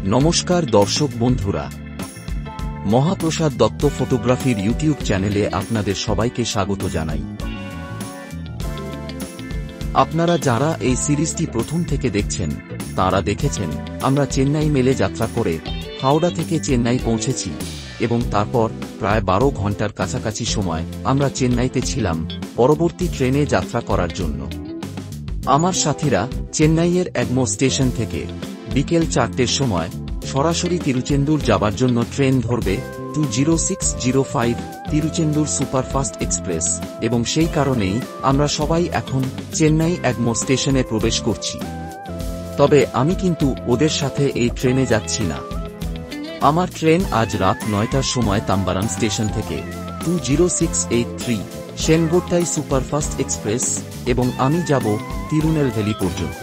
নমস্কার দর্শক বন্ধুরা, মহাপ্রসাদ দত্ত ফটোগ্রাফির ইউটিউব চ্যানেলে আপনাদের সবাইকে স্বাগত জানাই। আপনারা যারা এই সিরিজটি প্রথম থেকে দেখছেন তারা দেখেছেন আমরা চেন্নাই মেলে যাত্রা করে হাওড়া থেকে চেন্নাই পৌঁছেছি এবং তারপর প্রায় 12 ঘন্টার কাছাকাছি সময় আমরা চেন্নাইতে ছিলাম পরবর্তী ট্রেনে যাত্রা করার জন্য। আমার সাথীরা চেন্নাইয়ের এগমোর স্টেশন থেকে বিকেল 4টের সময় সরাসরি তিরুচেন্দুর যাবার জন্য ট্রেন ধরবে 20605 তিরুচেন্দুর সুপারফাস্ট এক্সপ্রেস, এবং সেই কারণেই আমরা সবাই এখন চেন্নাই এগমোর স্টেশনে প্রবেশ করছি। তবে আমি কিন্তু ওদের সাথে এই ট্রেনে যাচ্ছি না। আমার ট্রেন আজ রাত 9টার সময় তাম্বারাম স্টেশন থেকে 20683 সেনগোট্টাই সুপারফাস্ট এক্সপ্রেস, এবং আমি যাব তিরুনেলভেলি পর্যন্ত।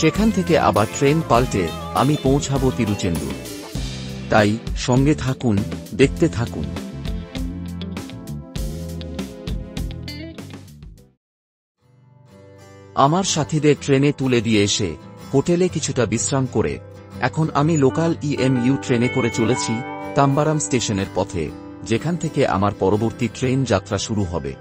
সেখান থেকে আবার ট্রেন পাল্টে আমি পৌঁছাবো তিরুচেন্দুর। তাই সঙ্গে থাকুন, দেখতে থাকুন। আমার সাথীদের ট্রেনে তুলে দিয়ে এসে হোটেলে কিছুটা বিশ্রাম করে এখন আমি লোকাল ইএমইউ ট্রেনে করে চলেছি তাম্বারাম স্টেশনের পথে, যেখান থেকে আমার পরবর্তী ট্রেন যাত্রা শুরু হবে।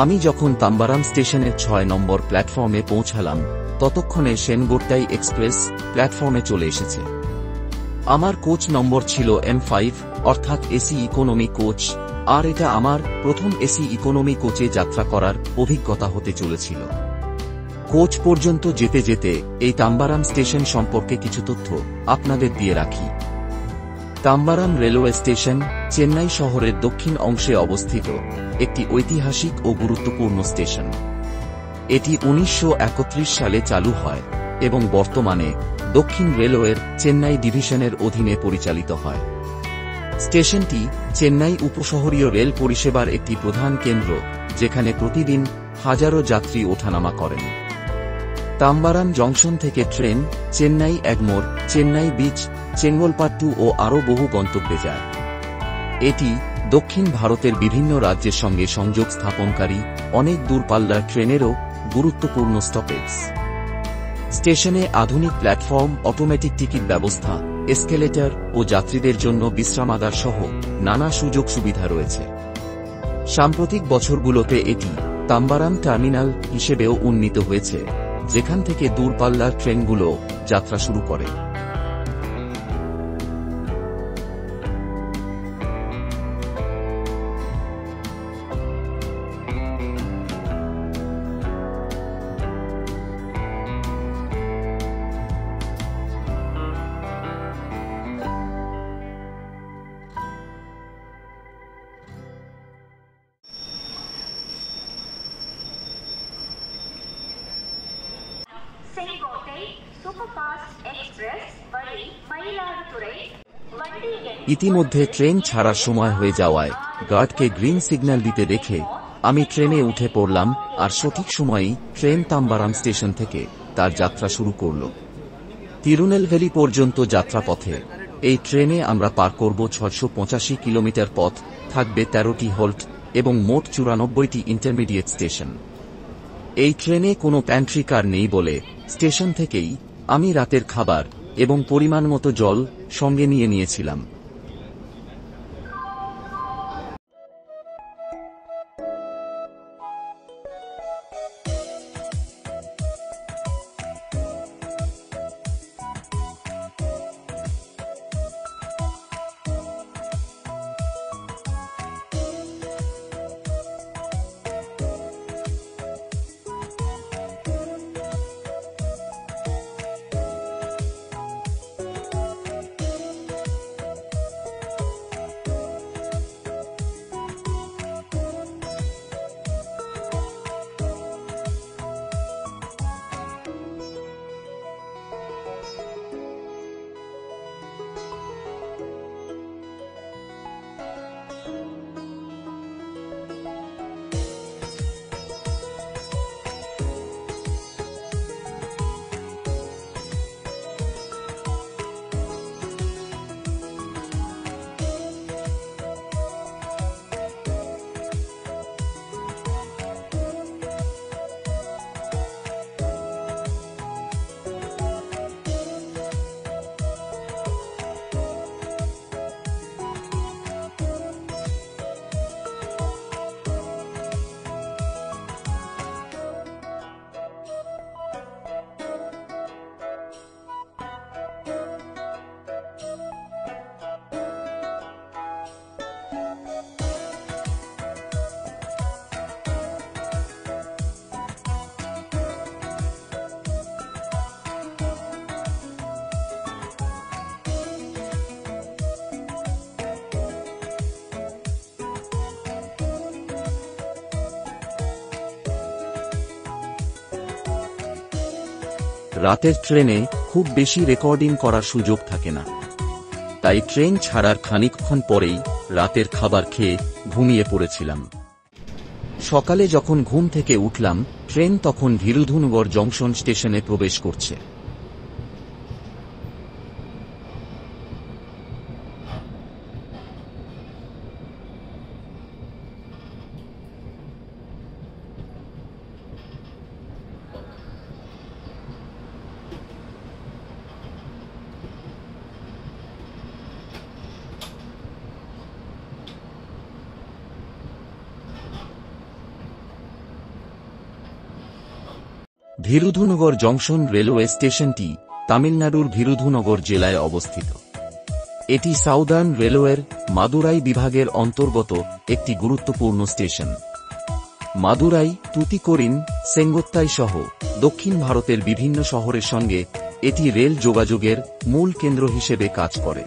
আমি যখন তাম্বারাম স্টেশনের 6 নম্বর প্ল্যাটফর্মে পৌঁছালাম ততক্ষণে সেনগোট্টাই এক্সপ্রেস প্ল্যাটফর্মে চলে এসেছে। আমার কোচ নম্বর ছিল M5, অর্থাৎ এসি ইকোনমি কোচ, আর এটা আমার প্রথম এসি ইকোনমি কোচে যাত্রা করার অভিজ্ঞতা হতে চলেছিল। কোচ পর্যন্ত যেতে যেতে এই তাম্বারাম স্টেশন সম্পর্কে কিছু তথ্য আপনাদের দিয়ে রাখি। তাম্বারাম রেলওয়ে স্টেশন চেন্নাই শহরের দক্ষিণ অংশে অবস্থিত একটি ঐতিহাসিক ও গুরুত্বপূর্ণ স্টেশন। এটি 1931 সালে চালু হয় এবং বর্তমানে দক্ষিণ রেলওয়ের চেন্নাই ডিভিশনের অধীনে পরিচালিত হয়। স্টেশনটি চেন্নাই উপশহরীয় রেল পরিষেবার একটি প্রধান কেন্দ্র, যেখানে প্রতিদিন হাজারো যাত্রী ওঠানামা করেন। তাম্বারাম জংশন থেকে ট্রেন চেন্নাই এগমোর, চেন্নাই বিচ, চেঙ্গলপাট্টু ও আরও বহু গন্তব্যে যায়। এটি দক্ষিণ ভারতের বিভিন্ন রাজ্যের সঙ্গে সংযোগ স্থাপনকারী অনেক দূরপাল্লার ট্রেনেরও গুরুত্বপূর্ণ স্টপেজ। স্টেশনে আধুনিক প্ল্যাটফর্ম, অটোমেটিক টিকিট ব্যবস্থা, এসকেলেটর ও যাত্রীদের জন্য বিশ্রামাগার সহ নানা সুযোগ সুবিধা রয়েছে। সাম্প্রতিক বছরগুলোতে এটি তাম্বারাম টার্মিনাল হিসেবেও উন্নীত হয়েছে, যেখান থেকে দূরপাল্লার ট্রেনগুলো যাত্রা শুরু করে। ইতিমধ্যে ট্রেন ছাড়ার সময় হয়ে যাওয়ায় গার্ডকে গ্রিন সিগন্যাল দিতে দেখে আমি ট্রেনে উঠে পড়লাম, আর সঠিক সময়েই ট্রেন তাম্বারাম স্টেশন থেকে তার যাত্রা শুরু করল তিরুনেলভেলি পর্যন্ত যাত্রাপথে। এই ট্রেনে আমরা পার করব 685 কিলোমিটার পথ, থাকবে 13টি হল্ট এবং মোট 94টি ইন্টারমিডিয়েট স্টেশন। এই ট্রেনে কোনো প্যান্ট্রি কার নেই বলে স্টেশন থেকেই আমি রাতের খাবার এবং পরিমাণ মতো জল সঙ্গে নিয়েছিলাম। রাতের ট্রেনে খুব বেশি রেকর্ডিং করার সুযোগ থাকে না, তাই ট্রেন ছাড়ার খানিকক্ষণ পরেই রাতের খাবার খেয়ে ঘুমিয়ে পড়েছিলাম। সকালে যখন ঘুম থেকে উঠলাম, ট্রেন তখন ভিরুধুনগর জংশন স্টেশনে প্রবেশ করছে। ভিরুধুনগর জংশন রেলওয়ে স্টেশনটি তামিলনাড়ুর ভিরুধুনগর জেলায় অবস্থিত। এটি সাউদার্ন রেলওয়ের মাদুরাই বিভাগের অন্তর্গত একটি গুরুত্বপূর্ণ স্টেশন। মাদুরাই, তুতিকোরিন, সেঙ্গোত্তাই সহ দক্ষিণ ভারতের বিভিন্ন শহরের সঙ্গে এটি রেল যোগাযোগের মূল কেন্দ্র হিসেবে কাজ করে।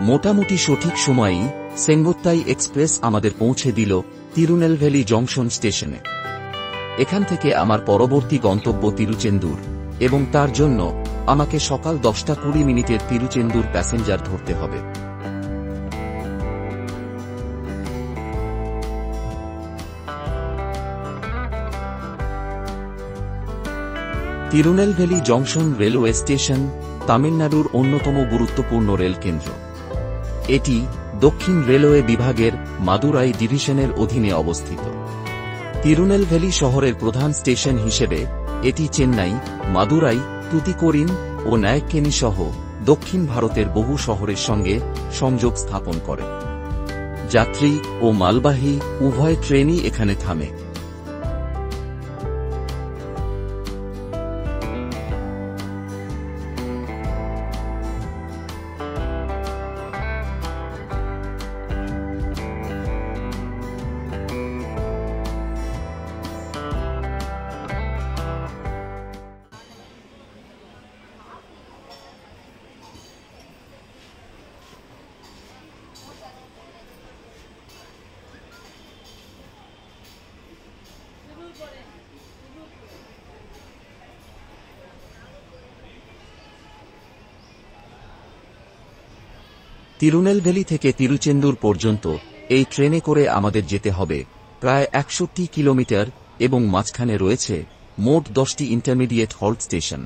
মোটামুটি সঠিক সময়েই সেঙ্গোত্তাই এক্সপ্রেস আমাদের পৌঁছে দিল তিরুনেলভেলি জংশন স্টেশনে। এখান থেকে আমার পরবর্তী গন্তব্য তিরুচেন্দুর, এবং তার জন্য আমাকে সকাল 10:20 তিরুচেন্দুর প্যাসেঞ্জার ধরতে হবে। তিরুনেলভেলি জংশন রেলওয়ে স্টেশন তামিলনাড়ুর অন্যতম গুরুত্বপূর্ণ রেলকেন্দ্র। এটি দক্ষিণ রেলওয়ে বিভাগের মাদুরাই ডিভিশনের অধীনে অবস্থিত। তিরুনেলভেলি শহরের প্রধান স্টেশন হিসেবে এটি চেন্নাই, মাদুরাই, তুতিকোরিন ও নায়ক্কেনি সহ দক্ষিণ ভারতের বহু শহরের সঙ্গে সংযোগ স্থাপন করে। যাত্রী ও মালবাহী উভয় ট্রেনই এখানে থামে। তিরুনেলভেলি থেকে তিরুচেন্দুর পর্যন্ত এই ট্রেনে করে আমাদের যেতে হবে প্রায় ৬১ কিলোমিটার এবং মাঝখানে রয়েছে মোট ১০টি ইন্টারমিডিয়েট হল্ট স্টেশন।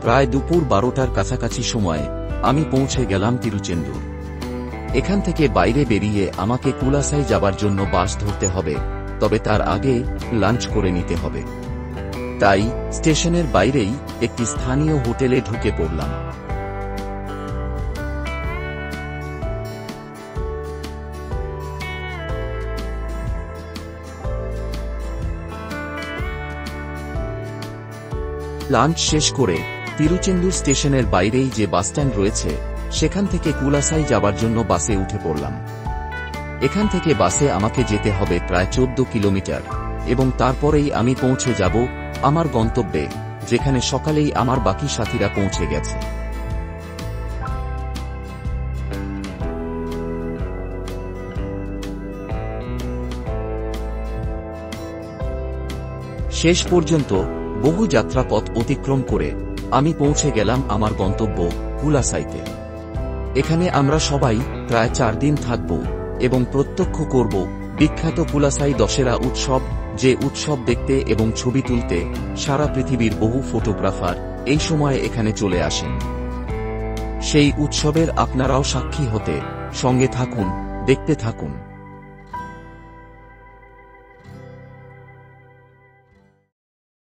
প্রায় দুপুর 12টার কাছাকাছি সময়ে আমি পৌঁছে গেলাম তিরুচেন্দুর। এখান থেকে বাইরে বেরিয়ে আমাকে কুলাসাই যাবার জন্য বাস ধরতে হবে, তবে তার আগে লাঞ্চ করে নিতে হবে। তাই স্টেশনের বাইরেই একটি স্থানীয় হোটেলে ঢুকে পড়লাম। লাঞ্চ শেষ করে তিরুচেন্দুর স্টেশনের বাইরেই যে বাসস্ট্যান্ড রয়েছে সেখান থেকে কুলাসাই যাবার জন্য বাসে উঠে পড়লাম। এখান থেকে বাসে আমাকে যেতে হবে প্রায় 14 কিলোমিটার, এবং তারপরেই আমি পৌঁছে যাব আমার গন্তব্যে, যেখানে সকালেই আমার বাকি সাথীরা পৌঁছে গেছে। শেষ পর্যন্ত বহু যাত্রাপথ অতিক্রম করে আমি পৌঁছে গেলাম আমার গন্তব্য কুলাসাইতে। এখানে আমরা সবাই প্রায় 4 দিন থাকব এবং প্রত্যক্ষ করব বিখ্যাত কুলাসাই দশেরা উৎসব, যে উৎসব দেখতে এবং ছবি তুলতে সারা পৃথিবীর বহু ফটোগ্রাফার এই সময়ে এখানে চলে আসেন। সেই উৎসবের আপনারাও সাক্ষী হতে সঙ্গে থাকুন, দেখতে থাকুন।